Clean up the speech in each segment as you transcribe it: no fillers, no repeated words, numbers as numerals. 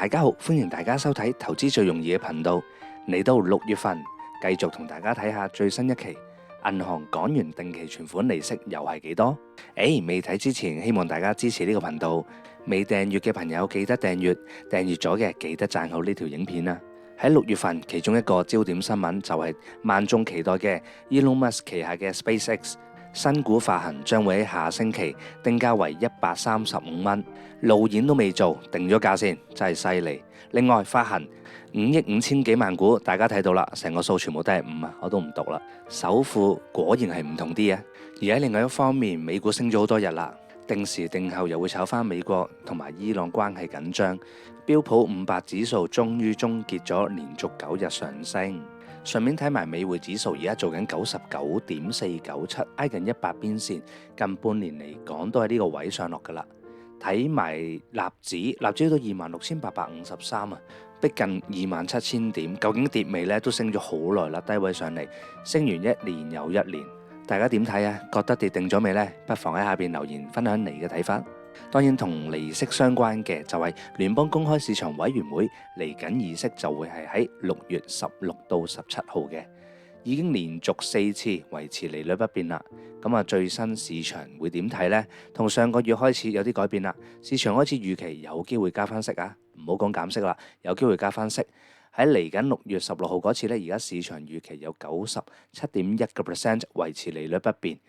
大家好，歡迎大家收睇投資最容易嘅頻道。嚟到6月份，繼續同大家睇下最新一期銀行港元定期存款利息又係幾多？未睇之前，希望大家支持呢個頻道。未訂閱嘅朋友記得訂閱，訂閱咗嘅記得讚好呢條影片啦。喺6月份，其中一個焦點新聞就係萬眾期待嘅 Elon Musk 旗下嘅 SpaceX 新股發行將會喺下星期定價為135蚊，路演都未做，定咗價先，真係犀利。另外發行5億5千幾萬股，大家睇到啦，成個數全部都係5啊，我都唔讀啦。首富果然係唔同啲啊！而喺另外一方面，美股升咗好多日啦，定時定候又會炒翻美國同埋伊朗關係緊張，標普500指數終於終結咗連續9日上升。順便睇埋美匯指數，而家做緊99.497，挨近100邊線，近半年嚟講都係呢個位上落噶啦。睇埋納指到26,853啊，逼近27,000點，究竟跌未呢？都升咗好耐啦，低位上嚟，升完1年又1年，大家點睇啊？覺得跌定咗未呢？不妨喺下邊留言分享你嘅睇法。當然同利息相關嘅就係聯邦公開市場委員會嚟緊議息就會係喺6月16到17號嘅，已經連續4次維持利率不變啦。咁啊，最新市場會點睇呢？同上個月開始有啲改變啦，市場開始預期有機會加翻息啊，唔好講減息啦，有機會加翻息。喺嚟緊6月16號嗰次呢，而家市場預期有97.1% 維持利率不變。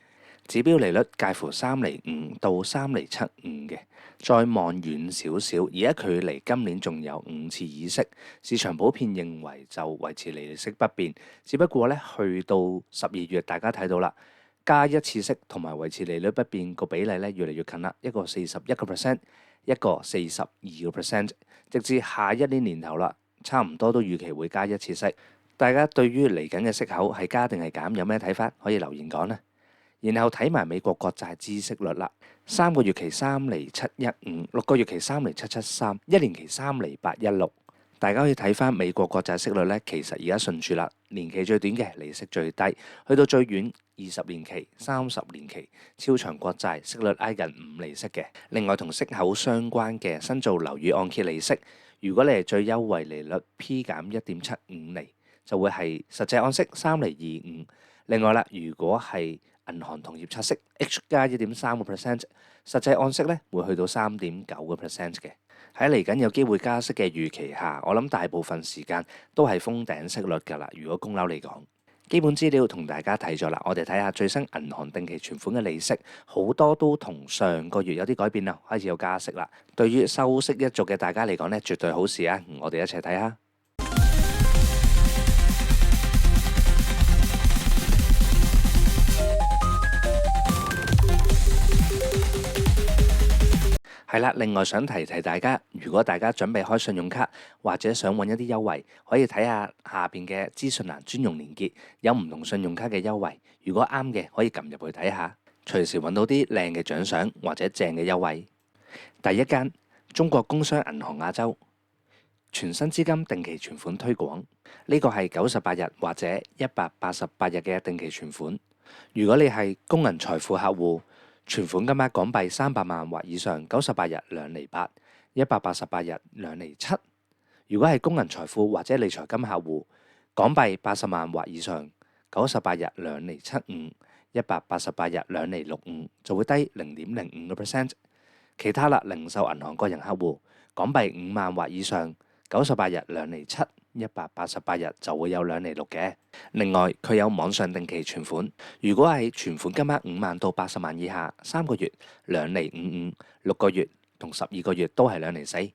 指標利率介乎3.5%到3.75%嘅，再望遠少少，而家距離今年仲有5次議息，市場普遍認為就維持利息不變，只不過咧去到12月，大家睇到啦，加一次息同埋維持利率不變個比例咧越嚟越近啦，一個41%，一個42%，直至下一年年頭啦，差唔多都預期會加一次息。大家對於嚟緊嘅息口係加定係減有咩睇法？可以留言講啦。然後睇埋美國國債孳息率啦，3個月期3.715，6個月期3.773，一年期3.816。大家可以睇翻美國國債息率呢，其實而家順住啦，年期最短嘅利息最低，去到最遠20年期、30年期超長國債息率挨近5厘息嘅。另外同息口相關嘅新造樓宇按揭利息，如果你係最優惠利率 P 減1.75厘，就會係實際按息3.25厘。另外啦，如果係銀行同業拆息 H 加1.3%，實際按息咧會去到3.9% 嘅。喺嚟緊有機會加息嘅預期下，我諗大部分時間都係封頂息率㗎啦。如果供樓嚟講，基本資料同大家睇咗啦，我哋睇下最新銀行定期存款嘅利息，好多都同上個月有啲改變啦，開始有加息啦。對於收息一族嘅大家嚟講咧，絕對好事啊！我哋一齊睇下。係啦，另外想提提大家，如果大家準備開信用卡或者想揾一啲優惠，可以睇下下邊嘅資訊欄專用連結，有唔同信用卡嘅優惠。如果啱嘅，可以撳入去睇下，隨時揾到啲靚嘅獎賞或者正嘅優惠。第一間中國工商銀行亞洲全新資金定期存款推廣，呢個係98日或者188日嘅定期存款。如果你係工銀財富客戶，存款金額港幣300萬或以上，98日2.8%，188日2.7%。如果係工銀財富或者理財金客戶，港幣80萬或以上，98日2.75%，188日2.65%，就會低0.05%。其他啦，零售銀行個人客戶，港幣5萬或以上，98日2.7%，188日就會有2.6%嘅。另外，佢有網上定期存款，如果係存款金額5萬到80萬以下，3個月2.55%，6個月同12個月都係2.4%。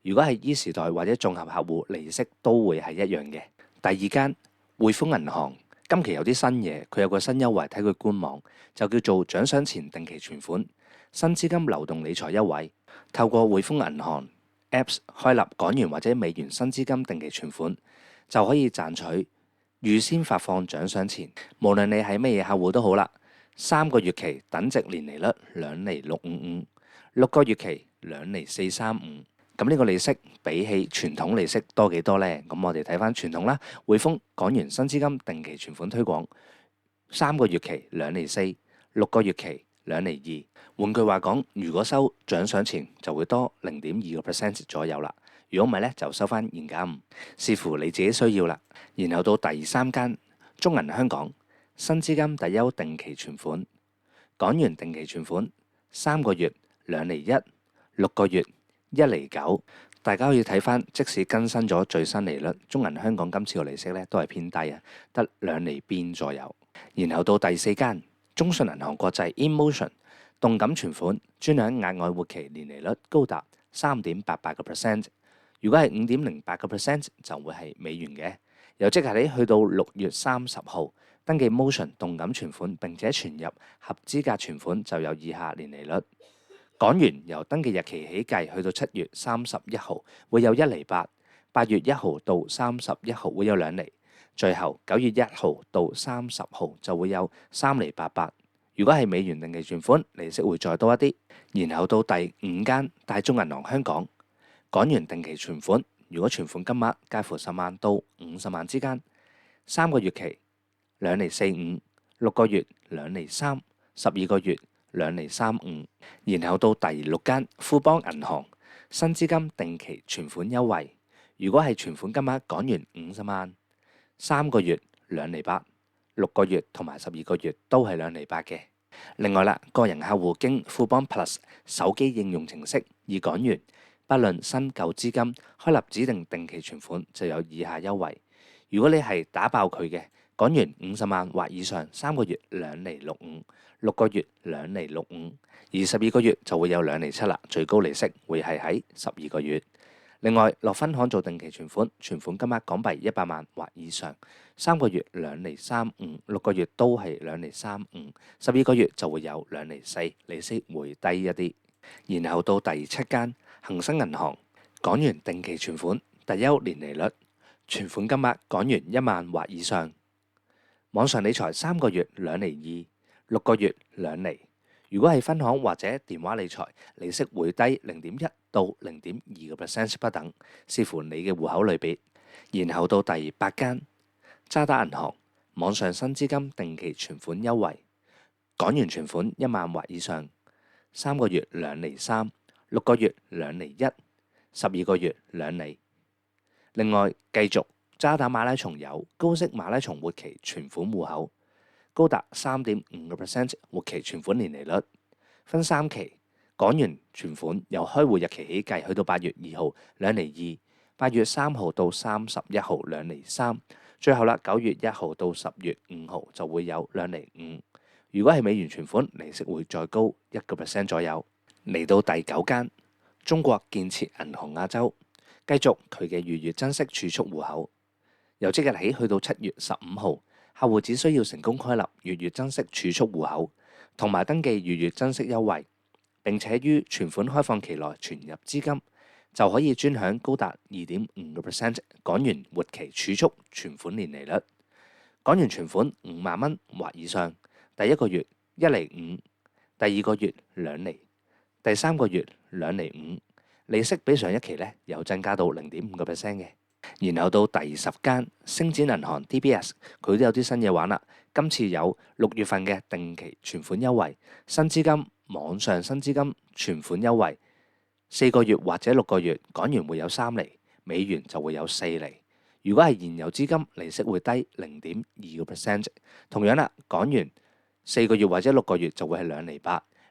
如果係依時代或者綜合客戶，利息都會係一樣嘅。第二間匯豐銀行今期有啲新嘢，佢有個新優惠，睇佢官網就叫做獎賞前定期存款新資金流動理財優惠，透過匯豐銀行Apps 開立港元或者美元新資金定期存款，就可以賺取預先發放獎賞錢，無論你係乜嘢客戶都好啦。3個月期等值年利率2.655%，6個月期2.435%。咁呢個利息比起傳統利息多幾多呢？咁我哋睇翻傳統啦，匯豐港元新資金定期存款推廣，3個月期2.4%，6個月期2.2%。換句話講，如果收獎賞錢就會多0.2%左右啦。如果唔係咧，就收翻現金，視乎你自己需要啦。然後到第三間中銀香港新資金特優定期存款，港元定期存款3個月2.1厘，6個月1.9厘。大家可以睇翻，即使更新咗最新利率，中銀香港今次個利息咧都係偏低啊，得2厘邊左右。然後到第四間中信銀行國際 InMotion 動感存款專享額外活期年利率高達3.88%，如果係5.08%就會係美元嘅。又即係你去到6月30號登記 Motion 動感存款並且存入合資格存款就有以下年利率。港元由登記日期起計，去到7月31號會有1.8厘，8月1號到31號會有2厘，最後9月1號到30號就會有3.88厘。如果係美元定期存款，利息會再多一啲。然後到第五間大眾銀行香港港元定期存款，如果存款金額介乎10萬到50萬之間，3個月期2.45厘，6個月2.3厘，12個月2.35厘。然後到第六間富邦銀行新資金定期存款優惠，如果係存款金額港元50萬，3個月2.8厘，6個月同埋12個月都係2.8厘嘅。另外啦，個人客戶經富邦 Plus 手機應用程式以港元，不論新舊資金開立指定定期存款就有以下優惠。如果你係打爆佢嘅，港元50萬或以上，3個月2.65厘，6個月2.65厘，而12個月就會有2.7厘啦。最高利息會係喺12個月。另外，落分行做定期存款，存款金額港幣100萬或以上，3個月2.35厘，6個月都係2.35厘，12個月就會有2.4厘，利息會低一啲。然後到第七間恒生銀行港元定期存款特優年利率，存款金額港元1萬或以上，網上理財3個月2.2厘，6個月2厘。如果係分行或者電話理財，利息會低0.1到0.2% 不等，視乎你嘅戶口類別。然後到第八間渣打銀行網上新資金定期存款優惠，港元存款1萬或以上，3個月2.3厘，6個月2.1厘，12個月2厘。另外，繼續渣打馬拉松有高息馬拉松活期存款戶口，高達3.5% 活期存款年利率，分3期。港元存款由開戶日期起計，去到8月2號2.2厘，8月3號到31號2.3厘，最後啦9月1號到10月5號就會有2.5厘。如果係美元存款，利息會再高1% 左右。嚟到第九間中國建設銀行亞洲，繼續佢嘅月月增息儲蓄戶口，由即日起去到7月15號，客戶只需要成功開立月月增息儲蓄戶口，同埋登記月月增息優惠，並且於存款開放期內存入資金，就可以專享高達2.5% 港元活期儲蓄存款年利率。港元存款5萬蚊或以上，第一個月1.5厘，第二個月2厘，第三個月2.5厘，利息比上一期咧有增加到0.5% 嘅。然後到第10間星展銀行 DBS， 佢都有啲新嘢玩啦。今次有6月份嘅定期存款優惠，新資金網上新資金存款優惠，4個月或者6個月，港元會有3厘，美元就會有4厘。如果係現有資金，利息會低0.2%。同樣啦，港元4個月或者6個月就會係2.8厘，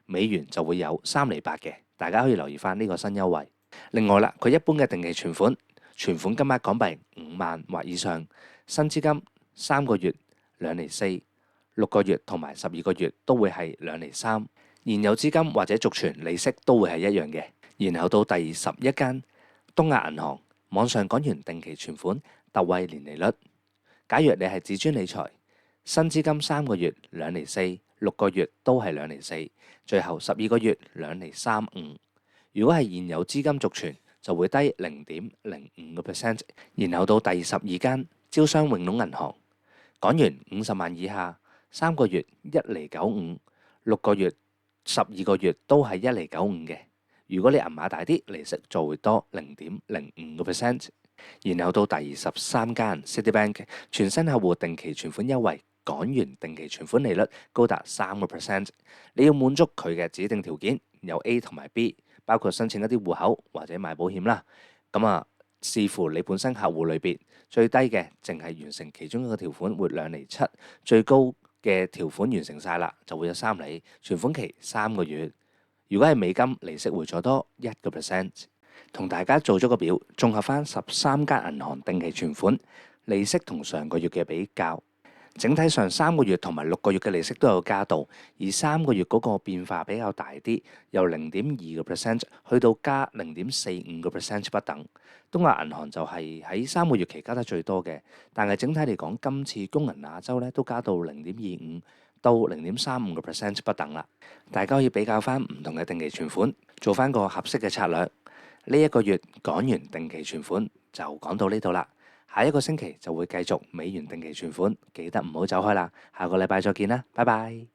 美元就會有3.8厘嘅。大家可以留意翻呢個新優惠。另外啦，佢一般嘅定期存款金額港幣5萬或以上，新資金3個月2.4厘，6個月同埋12個月都會係2.3厘。現有資金或者續存利息都會係一樣嘅。然後到第11間東亞銀行網上港元定期存款特惠年利率，假如你係自專理財，新資金3個月2.4厘，6個月都係2.4厘，最後12個月2.35厘。如果係現有資金續存，就會低0.05%。然後到第12間招商永隆銀行港元50萬以下，3個月1.95厘，6個月12個月都係1.95厘嘅。如果你銀碼大啲，利息就會多0.05%。然後到第13間 Citibank 全新客戶定期存款優惠，港元定期存款利率高達3%。你要滿足佢嘅指定條件，有 A 同埋 B，包括申請一啲戶口或者買保險啦。咁視乎你本身客戶類別，最低嘅淨係完成其中一個條款會2.7厘，最高嘅條款完成晒啦就會有3厘，存款期3個月。如果係美金，利息會再多1%。同大家做咗個表，綜合翻13間銀行定期存款利息同上個月嘅比較，整體上3個月同埋6個月嘅利息都有加到，而3個月嗰個變化比較大啲，由0.2%去到加0.45% 不等。東亞銀行就係喺3個月期加得最多嘅，但係整體嚟講，今次工銀亞洲咧都加到0.25到0.35% 不等啦。大家可以比較翻唔同嘅定期存款，做翻個合適嘅策略。呢一個月港元定期存款就講到呢度啦。下一個星期就會繼續美元定期存款，記得唔好走開啦。下個禮拜再見啦，拜拜。